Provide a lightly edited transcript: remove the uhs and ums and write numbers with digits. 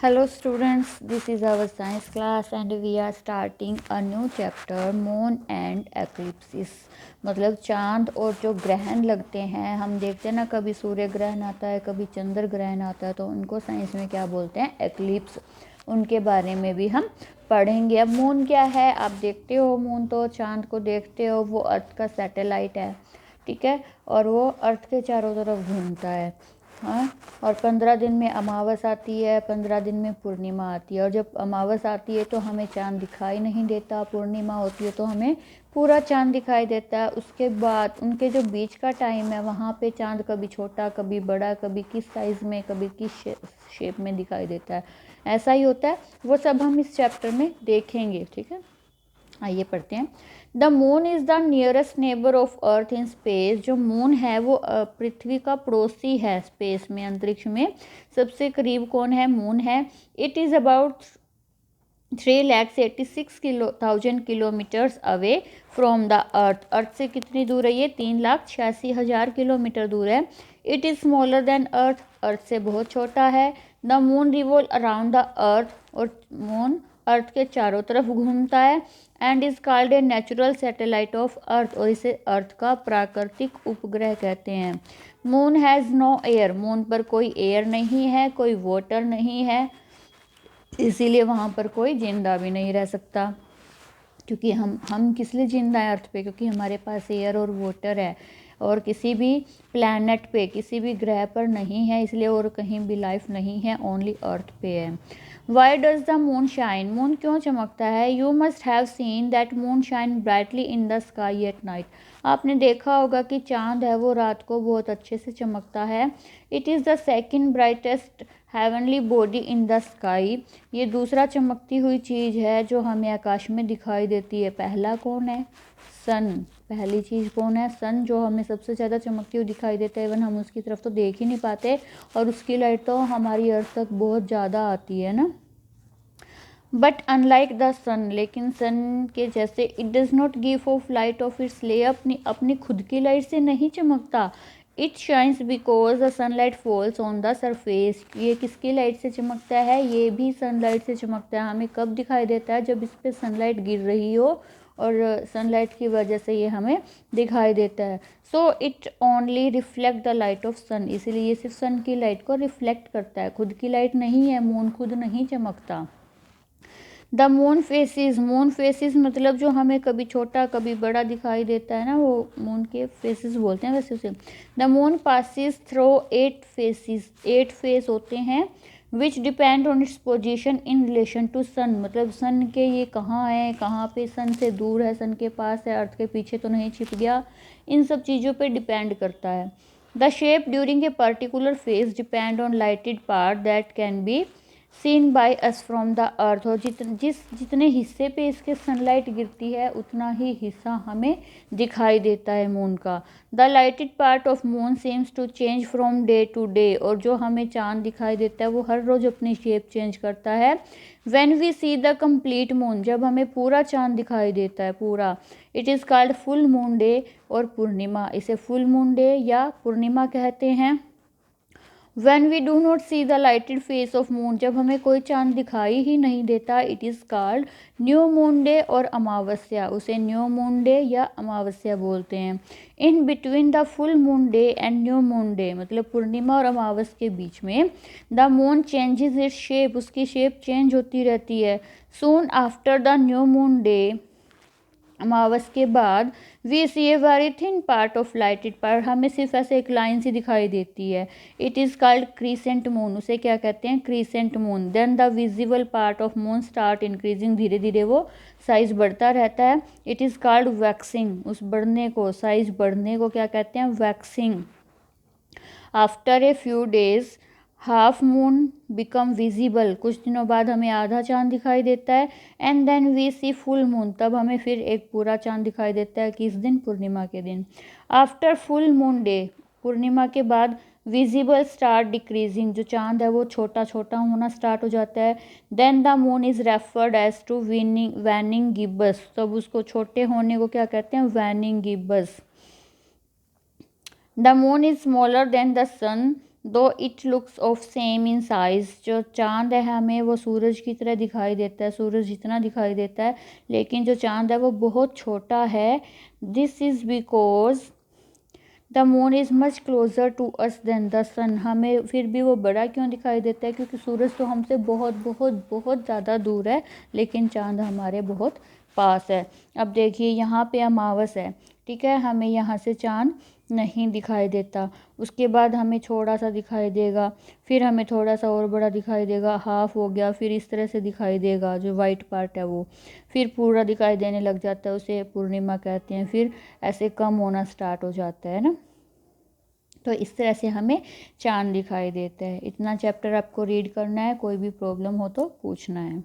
Hello students, this is our science class and we are starting a new chapter moon and eclipses। मतलब चांद और जो ग्रहण लगते हैं, हम देखते हैं ना, कभी सूर्य ग्रहण आता है, कभी चंद्र ग्रहण आता है, तो उनको साइंस में क्या बोलते हैं? एक्लिप्स। उनके बारे में भी हम पढ़ेंगे। अब मून क्या है? आप देखते हो मून, तो चांद को देखते हो, वो अर्थ का सैटेलाइट है, ठीक है, और वो अर्थ के चारों तरफ घूमता है। हाँ, और 15 दिन में अमावस आती है, 15 दिन में पूर्णिमा आती है। और जब अमावस आती है तो हमें चांद दिखाई नहीं देता, पूर्णिमा होती है तो हमें पूरा चांद दिखाई देता है। उसके बाद उनके जो बीच का टाइम है, वहाँ पे चांद कभी छोटा, कभी बड़ा, कभी किस साइज़ में, कभी किस शेप में दिखाई देता है। ऐसा ही होता है। वो सब हम इस चैप्टर में देखेंगे, ठीक है। आइए पढ़ते हैं। The moon is the nearest neighbour of earth in space. जो मून है वो पृथ्वी का पड़ोसी है स्पेस में, अंतरिक्ष में सबसे करीब कौन है? मून है। It is about 3,86,000 kilometres away from the earth. Earth से कितनी दूर है ये? 3,86,000 किलोमीटर दूर है। It is smaller than earth. Earth से बहुत छोटा है। The moon revolve around the earth. और मून अर्थ के चारों तरफ घूमता है। And is called a natural satellite of earth. और इसे अर्थ का प्राकृतिक उपग्रह कहते हैं। Moon has no air. Moon पर कोई एयर नहीं है, कोई वाटर नहीं है, इसीलिए वहाँ पर कोई जिंदा भी नहीं रह सकता। क्योंकि हम किस लिए जिंदा है अर्थ पे? क्योंकि हमारे पास एयर और वाटर है, और किसी भी प्लैनेट पे, किसी भी ग्रह पर नहीं है, इसलिए और कहीं भी लाइफ नहीं है, ओनली अर्थ पे है। Why does the moon shine? Moon क्यों चमकता है? You must have seen that moon shine brightly in the sky at night. आपने देखा होगा कि चांद है वो रात को बहुत अच्छे से चमकता है। It is the second brightest heavenly body in the sky. ये दूसरा चमकती हुई चीज़ है जो हमें आकाश में दिखाई देती है। पहला कौन है? सन। पहली चीज़ कौन है? सन, जो हमें सबसे ज़्यादा चमकती हुई दिखाई देता है। इवन हम उसकी तरफ तो देख ही नहीं पाते, और उसकी लाइट तो हमारी अर्थ तक बहुत ज़्यादा आती है ना। बट अनलाइक द सन, लेकिन सन के जैसे it does not give of light of its ले, अपनी खुद की लाइट से नहीं चमकता। It shines because the sunlight falls on the surface. ये किसकी लाइट से चमकता है? ये भी सनलाइट से चमकता है। हमें कब दिखाई देता है? जब इस पर सनलाइट गिर रही हो, और सनलाइट की वजह से ये हमें दिखाई देता है। So it only reflect the light of sun. इसीलिए ये सिर्फ सन की लाइट को रिफ्लेक्ट करता है, खुद की लाइट नहीं है। मून खुद नहीं चमकता। The moon faces. Moon faces मतलब जो हमें कभी छोटा कभी बड़ा दिखाई देता है ना, वो मून के फेसिस बोलते हैं वैसे उसे। The moon passes through 8 phases. 8 phase होते हैं which depend on its position in relation to sun. मतलब सन के ये कहाँ है, कहाँ पे सन से दूर है, सन के पास है, अर्थ के पीछे तो नहीं छिप गया, इन सब चीज़ों पे डिपेंड करता है। The shape during a particular phase depend on lighted part that can be seen by us from the earth. और जितने हिस्से पे इसके सनलाइट गिरती है, उतना ही हिस्सा हमें दिखाई देता है मून का। The lighted part of moon seems to change from day to day. और जो हमें चांद दिखाई देता है वो हर रोज़ अपनी शेप चेंज करता है। When we see the complete moon, जब हमें पूरा चांद दिखाई देता है, पूरा, it is called full moon day और पूर्णिमा। इसे फुल मून डे या पूर्णिमा कहते हैं। When we do not see the lighted face of moon, जब हमें कोई चांद दिखाई ही नहीं देता, it is called new moon day और अमावस्या। उसे न्यू मून डे या अमावस्या बोलते हैं। In between the full moon day and new moon day, मतलब पूर्णिमा और अमावस के बीच में, the moon changes its shape. उसकी शेप चेंज होती रहती है। Soon after the new moon day, अमावस के बाद, we see a very thin part of lighted part. हमें सिर्फ ऐसे एक लाइन सी दिखाई देती है। It is called crescent moon. उसे क्या कहते हैं? Crescent moon. Then the visible part of moon start increasing. धीरे धीरे वो साइज बढ़ता रहता है। It is called waxing. उस बढ़ने को, साइज बढ़ने को क्या कहते हैं? Waxing. After a few days half moon become visible. कुछ दिनों बाद हमें आधा चांद दिखाई देता है। And then we see full moon. तब हमें फिर एक पूरा चांद दिखाई देता है। किस दिन? पूर्णिमा के दिन। आफ्टर फुल मून डे, पूर्णिमा के बाद, विजिबल स्टार्ट डिक्रीजिंग। जो चांद है वो छोटा छोटा होना स्टार्ट हो जाता है। Then the moon is referred as to waning gibbous. तब उसको छोटे होने को क्या कहते हैं? Waning gibbous. The moon is smaller than the sun though it looks of same in size, जो चाँद है हमें वो सूरज की तरह दिखाई देता है, सूरज जितना दिखाई देता है, लेकिन जो चाँद है वो बहुत छोटा है। This is because the moon is much closer to us than the sun. हमें फिर भी वो बड़ा क्यों दिखाई देता है? क्योंकि सूरज तो हमसे बहुत बहुत बहुत ज़्यादा दूर है, लेकिन चाँद हमारे बहुत पास है। अब देखिए यहाँ पे अमावस है, ठीक है, हमें यहाँ से चाँद नहीं दिखाई देता। उसके बाद हमें थोड़ा सा दिखाई देगा, फिर हमें थोड़ा सा और बड़ा दिखाई देगा, हाफ हो गया, फिर इस तरह से दिखाई देगा जो वाइट पार्ट है वो, फिर पूरा दिखाई देने लग जाता है, उसे पूर्णिमा कहते हैं, फिर ऐसे कम होना स्टार्ट हो जाता है ना। तो इस तरह से हमें चाँद दिखाई देता है। इतना चैप्टर आपको रीड करना है, कोई भी प्रॉब्लम हो तो पूछना है।